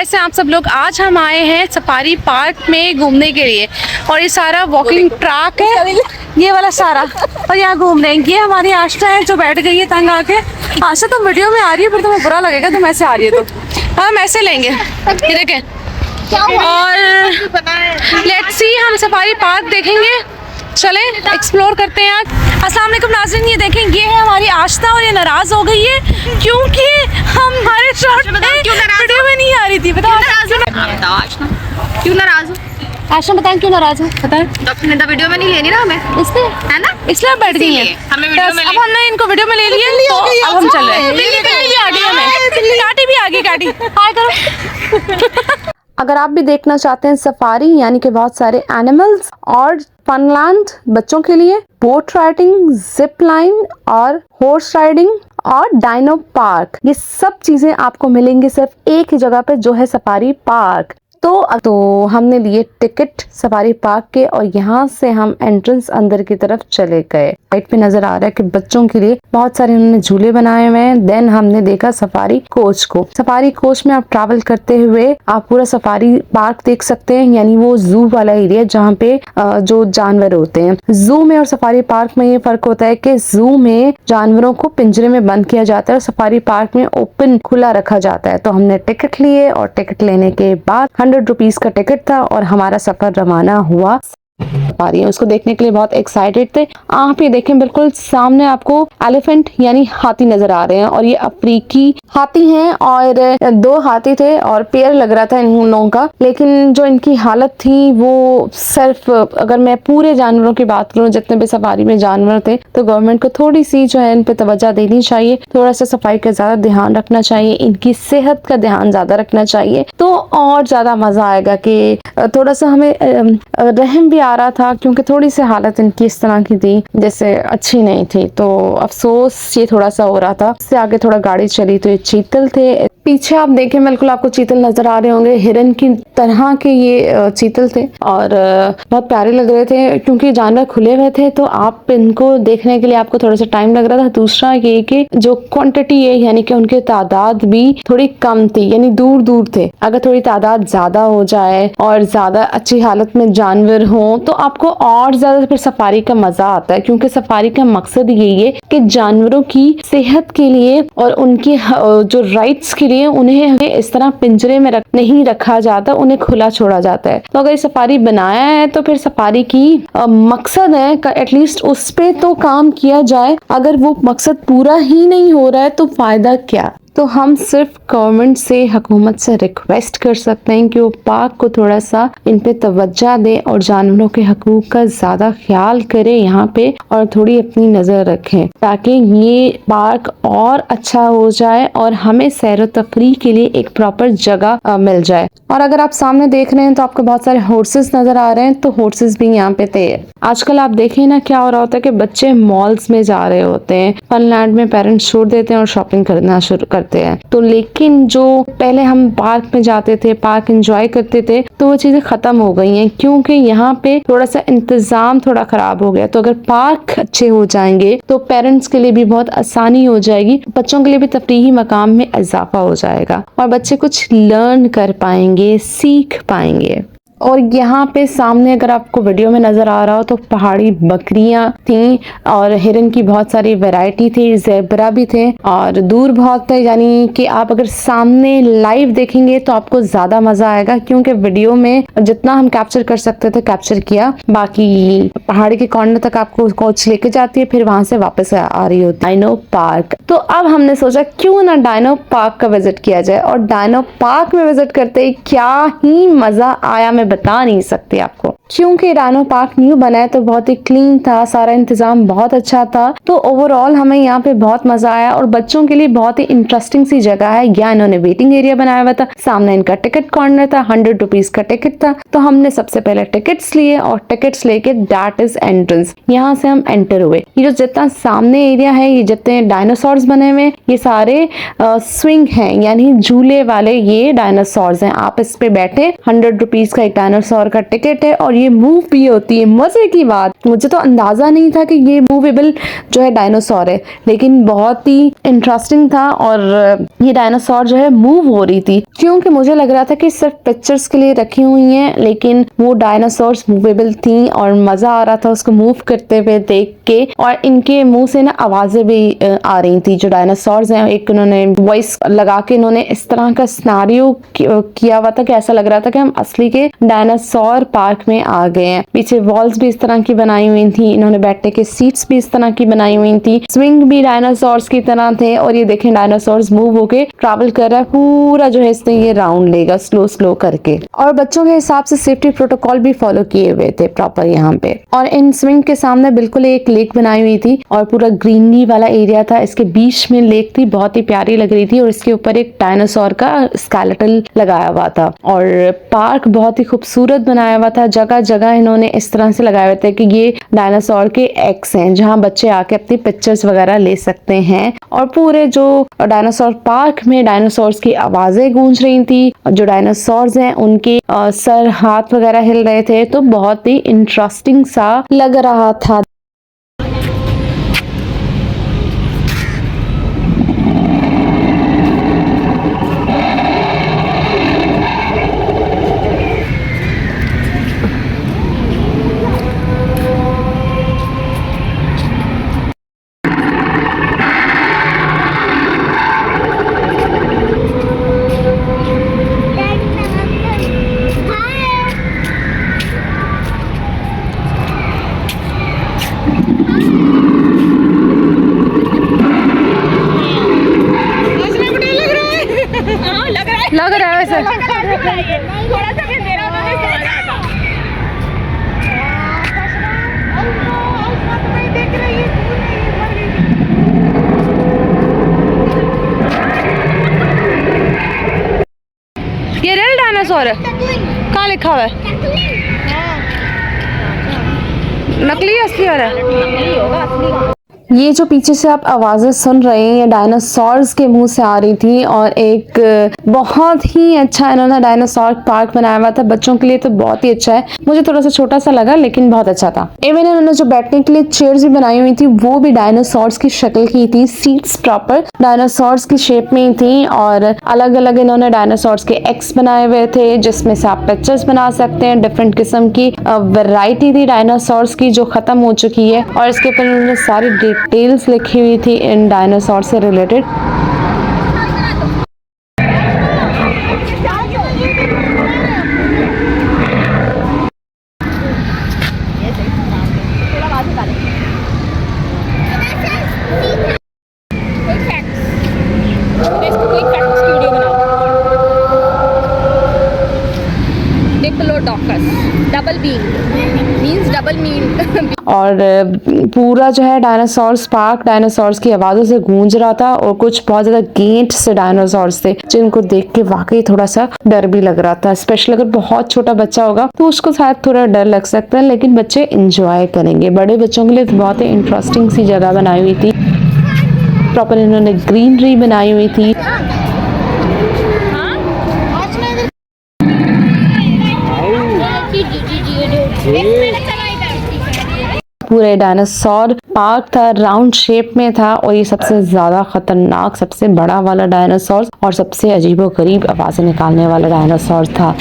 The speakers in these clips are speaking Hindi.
कैसे हैं आप सब लोग। आज हम आए हैं सफारी पार्क में घूमने के लिए और ये सारा वॉकिंग ट्रैक है, ये वाला सारा, और यहाँ घूम रहे हैं। ये हमारी आशा है जो बैठ गई है तंग आके। आशा तो वीडियो में आ रही है पर तुम्हें बुरा लगेगा तुम ऐसे आ रही है तो हम ऐसे लेंगे, ये देखें। और लेट्स सी, हम सफारी पार्क देखेंगे, चले एक्सप्लोर करते हैं आज। अस्सलाम वालेकुम नाज़रीन, ये देखें, ये है हमारी आशा और ये नाराज़ हो गई है क्योंकि हमारे शॉट में वीडियो में नहीं आ रही थी। बताओ क्यों नाराज हो? आशा बताएं क्यों नाराज़ हो, बताएं। डॉक्टर ने वीडियो में नहीं लेनी ना हमें, इसलिए है ना, इसलिए आप बैठ गई हैं। हमें वीडियो में अब हमने इनको वीडियो में ले लिया तो अब हम चल रहे हैं। बिल्ली भी आ गई, हमें काटी भी आ गई, काटी हाय करो। अगर आप भी देखना चाहते हैं सफारी यानी कि बहुत सारे एनिमल्स और फनलैंड बच्चों के लिए, बोट राइडिंग, जिप लाइन और हॉर्स राइडिंग और डायनो पार्क, ये सब चीजें आपको मिलेंगी सिर्फ एक ही जगह पे जो है सफारी पार्क। तो हमने लिए टिकट सफारी पार्क के और यहाँ से हम एंट्रेंस अंदर की तरफ चले गए। साइड पे नजर आ रहा है कि बच्चों के लिए बहुत सारे उन्होंने झूले बनाए हुए हैं। देन हमने देखा सफारी कोच को। सफारी कोच में आप ट्रैवल करते हुए आप पूरा सफारी पार्क देख सकते हैं, यानी वो जू वाला एरिया जहाँ पे जो जानवर होते हैं। जू में और सफारी पार्क में ये फर्क होता है कि जू में जानवरों को पिंजरे में बंद किया जाता है और सफारी पार्क में ओपन खुला रखा जाता है। तो हमने टिकट लिए और टिकट लेने के बाद 100 रुपीज का टिकट था और हमारा सफर रवाना हुआ। सफारी है उसको देखने के लिए बहुत एक्साइटेड थे। आप ये देखें, बिल्कुल सामने आपको एलिफेंट यानी हाथी नजर आ रहे हैं और ये अफ्रीकी हाथी हैं और 2 हाथी थे और पेयर लग रहा था इन लोगों का, लेकिन जो इनकी हालत थी वो सिर्फ, अगर मैं पूरे जानवरों की बात करूं जितने भी सफारी में जानवर थे, तो गवर्नमेंट को थोड़ी सी जो है इन पे तवज्जो देनी चाहिए, थोड़ा सा सफाई का ज्यादा ध्यान रखना चाहिए, इनकी सेहत का ध्यान ज्यादा रखना चाहिए, तो और ज्यादा मजा आएगा। कि थोड़ा सा हमें रहम भी आ रहा था क्योंकि थोड़ी सी हालत इनकी इस तरह की थी जैसे अच्छी नहीं थी, तो अफसोस ये थोड़ा सा हो रहा था। इससे आगे थोड़ा गाड़ी चली तो ये चीतल थे। पीछे आप देखें बिल्कुल आपको चीतल नजर आ रहे होंगे, हिरन की तरह के ये चीतल थे और बहुत प्यारे लग रहे थे क्योंकि जानवर खुले हुए थे तो आप इनको देखने के लिए आपको थोड़ा सा टाइम लग रहा था। दूसरा ये कि जो क्वांटिटी है यानी कि उनकी तादाद भी थोड़ी कम थी, यानी दूर दूर थे। अगर थोड़ी तादाद ज्यादा हो जाए और ज्यादा अच्छी हालत में जानवर हो तो आपको और ज्यादा फिर सफारी का मजा आता है, क्योंकि सफारी का मकसद यही है कि जानवरों की सेहत के लिए और उनकी जो राइट्स के लिए उन्हें इस तरह पिंजरे में नहीं रखा जाता, उन्हें खुला छोड़ा जाता है। तो अगर ये सफारी बनाया है तो फिर सफारी की मकसद है एटलीस्ट उस पे तो काम किया जाए। अगर वो मकसद पूरा ही नहीं हो रहा है तो फायदा क्या। तो हम सिर्फ गवर्नमेंट से, हुकूमत से रिक्वेस्ट कर सकते हैं कि वो पार्क को थोड़ा सा इन पे तवज्जो दे और जानवरों के हकूक का ज्यादा ख्याल करे यहाँ पे और थोड़ी अपनी नजर रखें ताकि ये पार्क और अच्छा हो जाए और हमें सैर व तफरीह के लिए एक प्रॉपर जगह मिल जाए। और अगर आप सामने देख रहे हैं तो आपको बहुत सारे हॉर्सेस नजर आ रहे हैं, तो हॉर्सेस भी यहाँ पे थे। आजकल आप देखें ना क्या हो रहा होता है कि बच्चे मॉल्स में जा रहे होते हैं, फनलैंड में पेरेंट्स छोड़ देते हैं और शॉपिंग करना शुरू करते हैं। तो लेकिन जो पहले हम पार्क में जाते थे, पार्क एंजॉय करते थे, तो वो चीजें खत्म हो गई हैं क्योंकि यहाँ पे थोड़ा सा इंतजाम थोड़ा खराब हो गया। तो अगर पार्क अच्छे हो जाएंगे तो पेरेंट्स के लिए भी बहुत आसानी हो जाएगी, बच्चों के लिए भी तफरीही मकाम में इजाफा हो जाएगा और बच्चे कुछ लर्न कर पाएंगे, सीख पाएंगे। और यहाँ पे सामने अगर आपको वीडियो में नजर आ रहा हो तो पहाड़ी बकरियां थी और हिरन की बहुत सारी वैरायटी थी, ज़ेब्रा भी थे और दूर बहुत थे, यानी कि आप अगर सामने लाइव देखेंगे तो आपको ज्यादा मजा आएगा क्योंकि वीडियो में जितना हम कैप्चर कर सकते थे कैप्चर किया। बाकी पहाड़ी के कॉर्नर तक आपको कोच लेके जाती है, फिर वहां से वापस आ रही होती है डायनो पार्क। तो अब हमने सोचा क्यों ना डायनो पार्क का विजिट किया जाए और डायनो पार्क में विजिट करते ही क्या ही मजा आया मैं बता नहीं सकती आपको, क्योंकि डायनो पार्क न्यू बना है तो बहुत ही क्लीन था, सारा इंतजाम बहुत अच्छा था। तो ओवरऑल हमें यहाँ पे बहुत मजा आया और बच्चों के लिए बहुत ही इंटरेस्टिंग सी जगह है। यहाँ इन्होंने वेटिंग एरिया बनाया हुआ था, सामने इनका टिकट कॉर्नर था, 100 रुपीज का टिकट था। तो हमने सबसे पहले टिकट्स लिए और टिकट्स लेके दैट इज एंट्रेंस, यहाँ से हम एंटर हुए। ये जो जितना सामने एरिया है, ये जितने डायनासोर्स बने हुए ये सारे स्विंग हैं, यानी झूले वाले ये डायनासोर्स हैं। आप इस पे बैठे 100 रुपीज का एक डायनासोर का टिकट है और ये मूव भी होती है। मजे की बात, मुझे तो अंदाजा नहीं था कि ये मूवेबल जो है डायनासोर है, लेकिन बहुत ही इंटरेस्टिंग था। और ये डायनासोर जो है मूव हो रही थी, क्योंकि मुझे लग रहा था कि सिर्फ पिक्चर्स के लिए रखी हुई हैं, लेकिन वो डायनासोर्स मूवेबल थी और मजा आ रहा था उसको मूव करते हुए देख के। और इनके मुंह से ना आवाजें भी आ रही थी। जो डायनासोर्स हैं, एक उन्होंने वॉइस लगा के इन्होंने इस तरह का सिनेरियो किया हुआ था कि ऐसा लग रहा था कि हम असली के डायनासोर पार्क में आ गए हैं। पीछे वॉल्स भी इस तरह की बनाई हुई थी, इन्होंने बैठने के सीट्स भी इस तरह की बनाई हुई थी, स्विंग भी डायनासोर्स की तरह थे। और ये देखें डायनासोर्स मूव होके ट्रैवल कर रहा है पूरा जो है इसने ये राउंड लेगा स्लो स्लो करके। और बच्चों के हिसाब से सेफ्टी प्रोटोकॉल भी फॉलो किए हुए थे प्रॉपर यहाँ पे। और इन स्विंग के सामने बिल्कुल एक लेक बनाई हुई थी और पूरा ग्रीनरी वाला एरिया था। इसके बीच में लेक थी, बहुत ही प्यारी लग रही थी और इसके ऊपर एक डायनासोर का स्केलेटन लगाया हुआ था। और पार्क बहुत ही खूबसूरत बनाया हुआ था। जगह जगह इन्होंने इस तरह से लगाए हुए थे कि ये डायनासोर के एग्स हैं, जहाँ बच्चे आके अपनी पिक्चर्स वगैरह ले सकते हैं। और पूरे जो डायनासोर पार्क में डायनासोर्स की आवाजें गूंज रही थी। जो डायनासोर्स हैं उनके सर हाथ वगैरह हिल रहे थे, तो बहुत ही इंटरेस्टिंग सा लग रहा था। लग रहा है वैसे। थोड़ा सा भी मेरा तो नहीं समझ आता। ये रियल डायनासोर है? कहाँ लिखा हुआ है? नकली असली वाला है? ये जो पीछे से आप आवाजें सुन रहे हैं, ये डायनासोर्स के मुंह से आ रही थी। और एक बहुत ही अच्छा इन्होंने डायनासोर पार्क बनाया हुआ था बच्चों के लिए, तो बहुत ही अच्छा है। मुझे थोड़ा सा छोटा सा लगा, लेकिन बहुत अच्छा था। इवन इन्होंने जो बैठने के लिए चेयर्स भी बनाई हुई थी, वो भी डायनासोर्स की शक्ल की थी। सीट्स प्रॉपर डायनासोर्स की शेप में ही थी और अलग अलग इन्होंने डायनासोर्स के एक्स बनाए हुए थे, जिसमें से आप पिक्चर्स बना सकते हैं। डिफरेंट किस्म की वैरायटी थी डायनासोर्स की, जो खत्म हो चुकी है। और इसके ऊपर इन्होंने सारी डिटेल्स लिखी हुई थी इन डायनासोर से related. Double bean means double mean. और पूरा जो है डायनासोर्स पार्क डायनासोर्स की आवाज़ों से गूंज रहा था। और कुछ बहुत ज़्यादा गेंट से डायनासोर्स थे, जिनको देख के वाकई थोड़ा सा डर भी लग रहा था। स्पेशली अगर बहुत छोटा बच्चा होगा तो उसको शायद थोड़ा डर लग सकता है, लेकिन बच्चे इंजॉय करेंगे। बड़े बच्चों के लिए बहुत ही इंटरेस्टिंग सी जगह बनाई हुई थी। प्रॉपर इन्होंने ग्रीनरी बनाई हुई थी। पूरे डायनासोर पार्क था, राउंड शेप में था। और ये सबसे ज्यादा खतरनाक, सबसे बड़ा वाला डायनासोर और सबसे अजीबोगरीब आवाजें निकालने वाला डायनासोर था।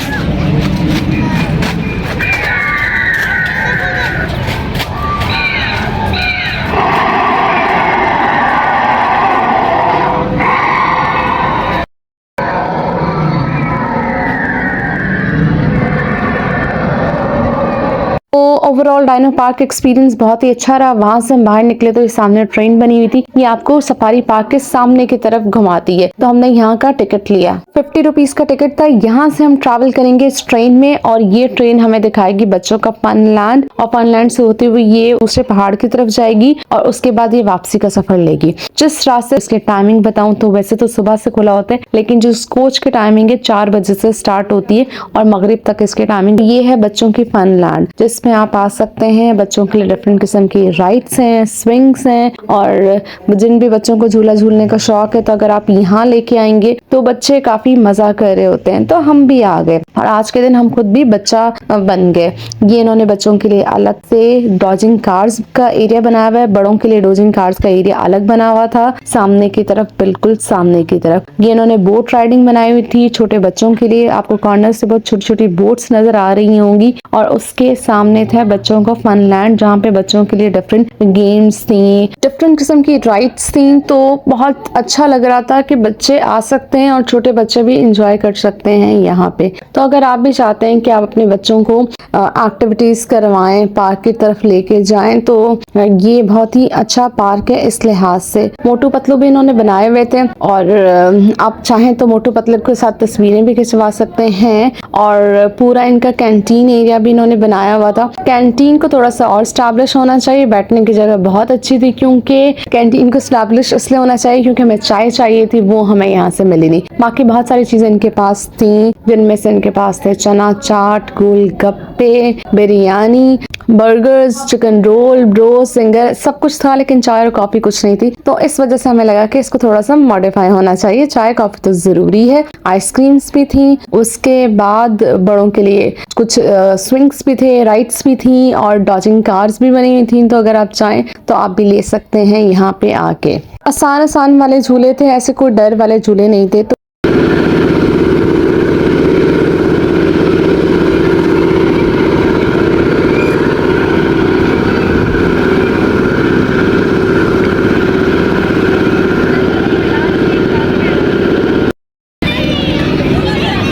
ओवरऑल डायनो पार्क एक्सपीरियंस बहुत ही अच्छा रहा। वहां से हम बाहर निकले तो ये सामने ट्रेन बनी हुई थी, ये आपको सफारी पार्क के सामने की तरफ घुमाती है। तो हमने यहाँ का टिकट लिया, 50 रुपीज का टिकट था। यहाँ से हम ट्रैवल करेंगे इस ट्रेन में और ये ट्रेन हमें दिखाएगी बच्चों का फनलैंड, और फनलैंड से होते हुए ये दूसरे पहाड़ की तरफ जाएगी और उसके बाद ये वापसी का सफर लेगी। जिस रास्ते इसके टाइमिंग बताऊं तो वैसे तो सुबह से खुला होता है, लेकिन जो कोच की टाइमिंग है 4 बजे से स्टार्ट होती है और मगरिब तक इसकी टाइमिंग। ये है बच्चों की फनलैंड, जिसमें आप आ आ सकते हैं। बच्चों के लिए डिफरेंट किस्म की राइड्स हैं, स्विंग्स हैं, और जिन भी बच्चों को झूला झूलने का शौक है तो अगर आप यहाँ लेके आएंगे तो बच्चे काफी मजा कर रहे होते हैं। तो हम भी आ गए और आज के दिन हम खुद भी बच्चा बन गए। ये इन्होंने बच्चों के लिए अलग से डॉजिंग कार्स का एरिया बनाया हुआ है, बड़ों के लिए डॉजिंग कार्स का एरिया अलग बना हुआ था, सामने की तरफ, बिल्कुल सामने की तरफ। ये इन्होंने बोट राइडिंग बनाई हुई थी छोटे बच्चों के लिए। आपको कॉर्नर से बहुत छोटी छोटी बोट्स नजर आ रही होंगी, और उसके सामने था बच्चों का फन लैंड, जहाँ पे बच्चों के लिए डिफरेंट गेम्स थी, डिफरेंट किस्म की राइड्स थी। तो बहुत अच्छा लग रहा था कि बच्चे आ सकते हैं और छोटे बच्चे भी इंजॉय कर सकते हैं यहाँ पे। तो अगर आप भी चाहते हैं कि आप अपने बच्चों को एक्टिविटीज करवाएं, पार्क की तरफ लेके जाएं, तो ये बहुत ही अच्छा पार्क है इस लिहाज से। मोटू पतलू भी इन्होंने बनाए हुए थे, और आप चाहें तो मोटू पतलू के साथ तस्वीरें भी खिंचवा सकते हैं। और पूरा इनका कैंटीन एरिया भी इन्होंने बनाया हुआ था। कैंटीन को थोड़ा सा और स्टैब्लिश होना चाहिए, बैठने की जगह बहुत अच्छी थी, क्योंकि कैंटीन को स्टैब्लिश इसलिए होना चाहिए क्योंकि हमें चाय चाहिए थी, वो हमें यहाँ से मिली नहीं। बाकी बहुत सारी चीजें इनके पास थी, जिनमें से इनके पास थे chana chaat, golgappe, biryani, burgers, chicken roll, bro, singer, सब कुछ था, लेकिन चाय और कॉफी कुछ नहीं थी। तो इस वजह से हमें लगा कि इसको थोड़ा सा मॉडिफाई होना चाहिए। चाय कॉफी तो जरूरी है। आइसक्रीम्स भी थी, उसके बाद बड़ों के लिए कुछ स्विंग्स भी थे, राइड्स भी थी, और डॉजिंग कार्स भी बनी हुई थी। तो अगर आप चाहें तो आप भी ले सकते हैं यहाँ पे आके। आसान आसान वाले झूले थे, ऐसे कोई डर वाले झूले नहीं थे।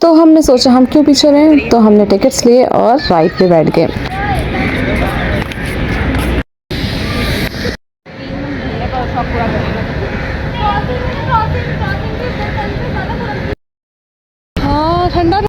तो हमने सोचा हम क्यों पीछे रहें, तो हमने टिकट्स लिए और राइड पे बैठ गए। हाँ, ठंडा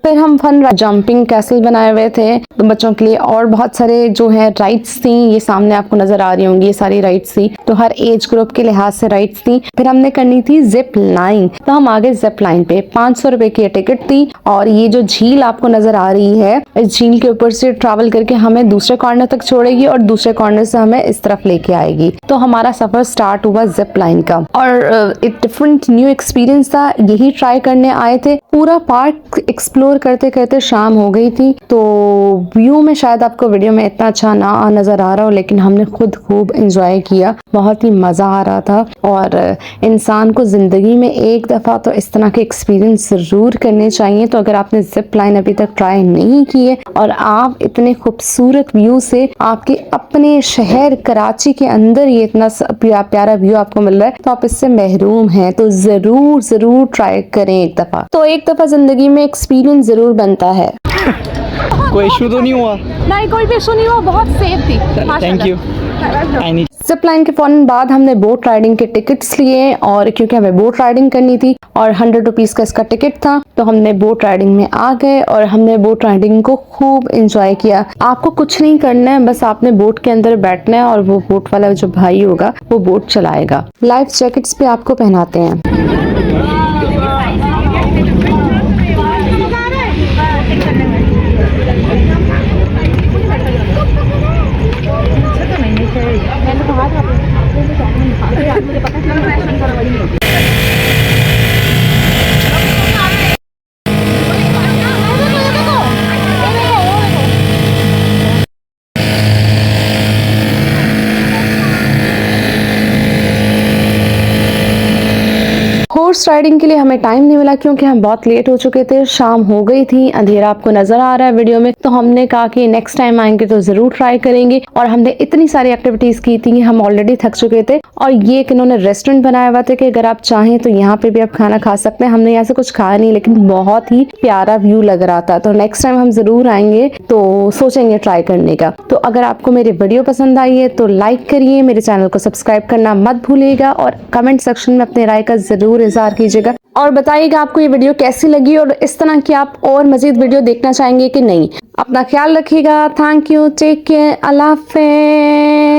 फिर हम फन जंपिंग कैसल बनाए हुए थे तो बच्चों के लिए, और बहुत सारे जो है राइड्स थी, ये सामने आपको नजर आ रही होंगी, ये सारी राइड्स थी। तो हर एज ग्रुप के लिहाज से राइड्स थी। फिर हमने करनी थी जिप लाइन, तो हम आगे जिप लाइन पे 500 रुपए की टिकट थी। और ये जो झील आपको नजर आ रही है, इस झील के ऊपर से ट्रैवल करके हमें दूसरे कॉर्नर तक छोड़ेगी और दूसरे कॉर्नर से हमें इस तरफ लेके आएगी। तो हमारा सफर स्टार्ट हुआ जिप लाइन का, और एक डिफरेंट न्यू एक्सपीरियंस था, यही ट्राई करने आए थे। पूरा पार्क एक्सप्लोर करते करते शाम हो गई थी। तो व्यू में शायद आपको वीडियो में इतना अच्छा ना नजर आ रहा हो, लेकिन हमने खुद खूब एंजॉय किया, बहुत ही मजा आ रहा था। और इंसान को जिंदगी में एक दफा तो इस तरह के एक्सपीरियंस जरूर करने चाहिए। तो अगर आपने जिप लाइन अभी तक ट्राई नहीं की है और आप इतने खूबसूरत व्यू से आपके अपने शहर कराची के अंदर ये इतना प्यारा व्यू आपको मिल रहा है, तो आप इससे महरूम हैं। तो जरूर जरूर ट्राई करें एक दफा, तो एक दफा जिंदगी में एक्सपीरियंस जरूर बनता है। कोई इशू तो नहीं हुआ? नहीं, कोई भी इशू नहीं हुआ, बहुत सेफ थी। Thank you. जिप लाइन के फौरन बाद हमने बोट राइडिंग के टिकट्स लिए, और क्योंकि हमें बोट राइडिंग करनी थी और 100 रुपीज का इसका टिकट था, तो हमने बोट राइडिंग में आ गए और हमने बोट राइडिंग को खूब एंजॉय किया। आपको कुछ नहीं करना है, बस आपने बोट के अंदर बैठना है और वो बोट वाला जो भाई होगा वो बोट चलाएगा। लाइफ जैकेट्स भी आपको पहनाते हैं। हॉर्स राइडिंग के लिए हमें टाइम नहीं मिला क्योंकि हम बहुत लेट हो चुके थे, शाम हो गई थी, अंधेरा आपको नजर आ रहा है वीडियो में। तो हमने कहा कि नेक्स्ट टाइम आएंगे तो जरूर ट्राई करेंगे। और हमने इतनी सारी एक्टिविटीज की थी, हम ऑलरेडी थक चुके थे। और ये एक इन्होंने रेस्टोरेंट बनाया हुआ था कि अगर आप चाहें तो यहाँ पे भी आप खाना खा सकते हैं। हमने यहाँ से कुछ खाया नहीं, लेकिन बहुत ही प्यारा व्यू लग रहा था। तो नेक्स्ट टाइम हम जरूर आएंगे, तो सोचेंगे ट्राई करने का। तो अगर आपको मेरी वीडियो पसंद आई है तो लाइक करिए, मेरे चैनल को सब्सक्राइब करना मत भूलिएगा, और कमेंट सेक्शन में अपने राय का जरूर इजहार कीजिएगा। और बताइएगा आपको ये वीडियो कैसी लगी और इस तरह की आप और मजीद वीडियो देखना चाहेंगे कि नहीं। अपना ख्याल रखिएगा। थैंक यू, टेक केयर, अल्लाह हाफिज।